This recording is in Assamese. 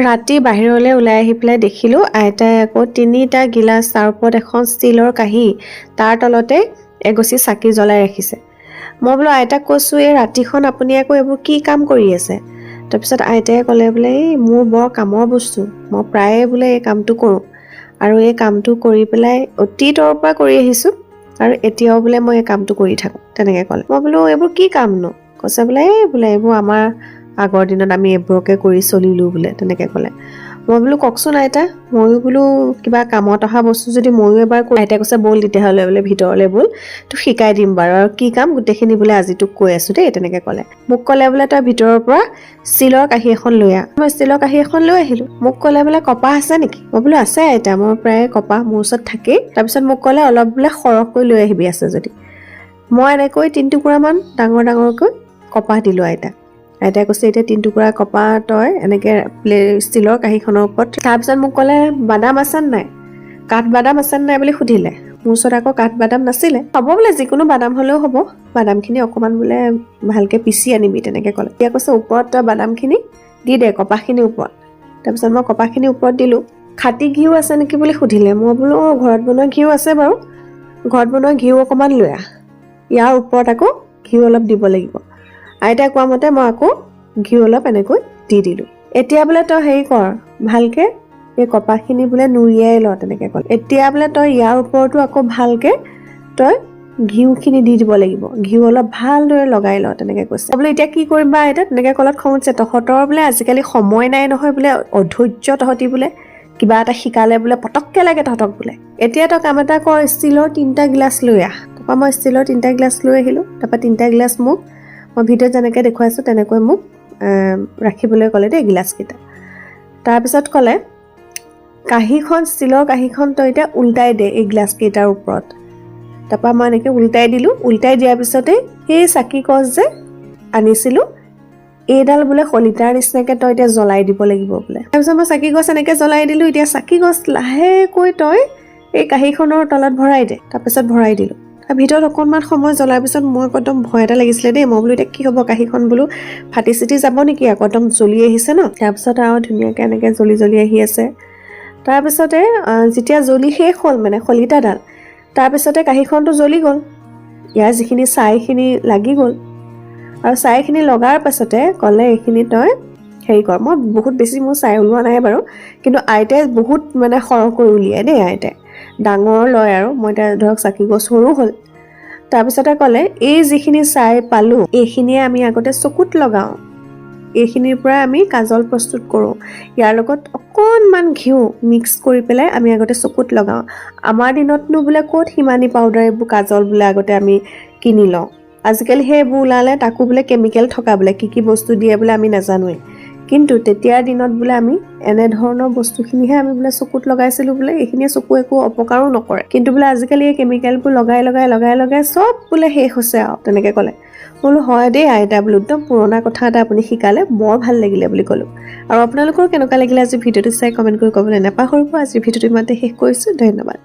ৰাতি বাহিৰলৈ ওলাই আহি পেলাই দেখিলোঁ আইতাই আকৌ 3টা গিলাচ, তাৰ ওপৰত এখন ষ্টীলৰ কাঁহী, তাৰ তলতে এগছি চাকি জ্বলাই ৰাখিছে। মই বোলো আইতাক কৈছোঁ, এই ৰাতিখন আপুনি আকৌ এইবোৰ কি কাম কৰি আছে? তাৰপিছত আইতাই ক'লে বোলে, এই মোৰ বৰ কামৰ বস্তু, মই প্ৰায়ে বোলে এই কামটো কৰোঁ, আৰু এই কামটো কৰি পেলাই অতীতৰ পৰা কৰি আহিছোঁ, আৰু এতিয়াও বোলে মই এই কামটো কৰি থাকোঁ, তেনেকৈ ক'লে। মই বোলো এইবোৰ কি কামনো? কৈছে বোলে এইবোৰ আমাৰ আগৰ দিনত আমি এইবোৰকে কৰি চলিলোঁ বোলে, তেনেকৈ ক'লে। মই বোলো কওকচোন আইতা, ময়ো বোলো কিবা কামত অহা বস্তু যদি ময়ো এবাৰ কৰোঁ। আইতাই কৈছে ব'ল তেতিয়াহ'লে বোলে ভিতৰলৈ ব'ল, তোক শিকাই দিম বাৰু, আৰু কি কাম গোটেইখিনি বোলে আজি তোক কৈ আছোঁ দেই, তেনেকৈ ক'লে। মোক ক'লে বোলে তই ভিতৰৰ পৰা ষ্টীলৰ কাঁহী এখন লৈ আহ। মই ষ্টীলৰ কাঁহী এখন লৈ আহিলোঁ। মোক ক'লে বোলে কপাহ আছে নেকি? মই বোলো আছে আইতা, মই প্ৰায় কপাহ মোৰ ওচৰত থাকেই। তাৰপিছত মোক ক'লে অলপ বোলে সৰহকৈ লৈ আহিবি আছে যদি। মই এনেকৈ 3 টুকুৰামান ডাঙৰকৈ কপাহ দিলোঁ আইতাক। আইতাই কৈছে এতিয়া 3 টুকুৰা কপাহ তই এনেকৈ ষ্টীলৰ কাঁহীখনৰ ওপৰত। তাৰপিছত মোক ক'লে বাদাম আছে নাই, কাঠ বাদাম আছে নাই বুলি সুধিলে। মোৰ ওচৰত আকৌ কাঠ বাদাম নাছিলে। হ'ব বোলে যিকোনো বাদাম হ'লেও হ'ব, বাদামখিনি অকণমান বোলে ভালকৈ পিচি আনিবি, তেনেকৈ ক'লে। এতিয়া কৈছে ওপৰত তই বাদামখিনি দি দে কপাহখিনিৰ ওপৰত। তাৰপিছত মই কপাহখিনিৰ ওপৰত দিলোঁ। খাটি ঘিউ আছে নেকি বুলি সুধিলে। মই বোলো অঁ ঘৰত বনোৱা ঘিউ আছে বাৰু, ঘৰত বনোৱা ঘিউ অকণমান লৈ আহ, ইয়াৰ ওপৰত আকৌ ঘিউ অলপ দিব লাগিব। আইতাই কোৱা মতে মই আকৌ ঘিউ অলপ এনেকৈ দি দিলোঁ। এতিয়া বোলে তই হেৰি কৰ, ভালকৈ এই কপাহখিনি বোলে নুৰিয়াই ল, তেনেকৈ ক'লে। এতিয়া বোলে তই ইয়াৰ ওপৰতো আকৌ ভালকৈ তই ঘিউখিনি দি দিব লাগিব, ঘিউ অলপ ভালদৰে লগাই ল, তেনেকৈ কৈছে। বোলে এতিয়া কি কৰিম বা আইতা, তেনেকৈ ক'লত খং উঠিছে। তহঁতৰ বোলে আজিকালি সময় নাই নহয় বোলে, অধৈৰ্য তহঁতি বোলে, কিবা এটা শিকালে বোলে পটককৈ লাগে তহঁতক বোলে। এতিয়া তই কাম এটা কৰ, ষ্টীলৰ 3টা গিলাচ লৈ আহ। তাৰপৰা মই ষ্টীলৰ 3টা গিলাচ লৈ আহিলোঁ। তাৰপৰা 3টা গিলাচ মোক মই ভিডিঅ'ত যেনেকৈ দেখুৱাইছোঁ তেনেকৈ মোক ৰাখিবলৈ ক'লে দেই গিলাচকেইটা। তাৰপিছত ক'লে কাঁহীখন, ষ্টীলৰ কাঁহীখন তই এতিয়া উল্টাই দে এই গিলাচকেইটাৰ ওপৰত। তাৰপৰা মই এনেকৈ উল্টাই দিলোঁ। উল্টাই দিয়াৰ পিছতেই সেই চাকি গছ যে আনিছিলোঁ, এইডাল বোলে শলিতাৰ নিচিনাকৈ তই এতিয়া জ্বলাই দিব লাগিব বোলে। তাৰপিছত মই চাকি গছ এনেকৈ জ্বলাই দিলোঁ। এতিয়া চাকি গছ লাহেকৈ তই এই কাঁহীখনৰ তলত ভৰাই দে। তাৰপিছত ভৰাই দিলোঁ। তাৰ ভিতৰত অকণমান সময় জ্বলাৰ পিছত মোৰ একদম ভয় এটা লাগিছিলে দেই। মই বোলো এতিয়া কি হ'ব, কাঁহীখন বোলো ফাটি চিটি যাব নেকি, আকৌ একদম জ্বলি আহিছে ন। তাৰপিছত আৰু ধুনীয়াকৈ এনেকৈ জ্বলি আহি আছে। তাৰপিছতে যেতিয়া জ্বলি শেষ হ'ল মানে শলিতাডাল, তাৰপিছতে কাঁহীখনটো জ্বলি গ'ল, ইয়াৰ যিখিনি ছাইখিনি লাগি গ'ল। আৰু ছাইখিনি লগাৰ পাছতে ক'লে এইখিনি তই হেৰি কৰ। মই বহুত বেছি মোৰ ছাই ওলোৱা নাই বাৰু, কিন্তু আইতাই বহুত মানে সৰহকৈ উলিয়াই দেই। আইতাই ডাঙৰ লয় আৰু মই এতিয়া ধৰক চাকি গছ সৰু হ'ল। তাৰপিছতে ক'লে এই যিখিনি ছাই পালোঁ এইখিনিয়ে আমি আগতে চকুত লগাওঁ, এইখিনিৰ পৰা আমি কাজল প্ৰস্তুত কৰোঁ, ইয়াৰ লগত অকণমান ঘিউ মিক্স কৰি পেলাই আমি আগতে চকুত লগাওঁ। আমাৰ দিনতনো বোলে ক'ত হিমানী পাউডাৰ এইবোৰ কাজল বোলে আগতে আমি কিনি লওঁ, আজিকালি সেইবোৰ ওলালে, তাকো বোলে কেমিকেল থকা বোলে, কি বস্তু দিয়ে বোলে আমি নাজানোৱেই। কিন্তু তেতিয়াৰ দিনত বোলে আমি এনেধৰণৰ বস্তুখিনিহে আমি বোলে চকুত লগাইছিলোঁ বোলে, এইখিনিয়ে চকু একো অপকাৰো নকৰে। কিন্তু বোলে আজিকালি এই কেমিকেলবোৰ লগাই চব বোলে শেষ হৈছে আৰু, তেনেকৈ ক'লে। বোলো হয় দেই আইতা, বোলো একদম পুৰণা কথা এটা আপুনি শিকালে, বৰ ভাল লাগিলে বুলি ক'লোঁ। আৰু আপোনালোকৰ কেনেকুৱা লাগিলে আজি ভিডিঅ'টো চাই কমেণ্ট কৰি ক'বলৈ নাপাহৰিব। আজি ভিডিঅ'টো ইমানতে শেষ কৰিছোঁ, ধন্যবাদ।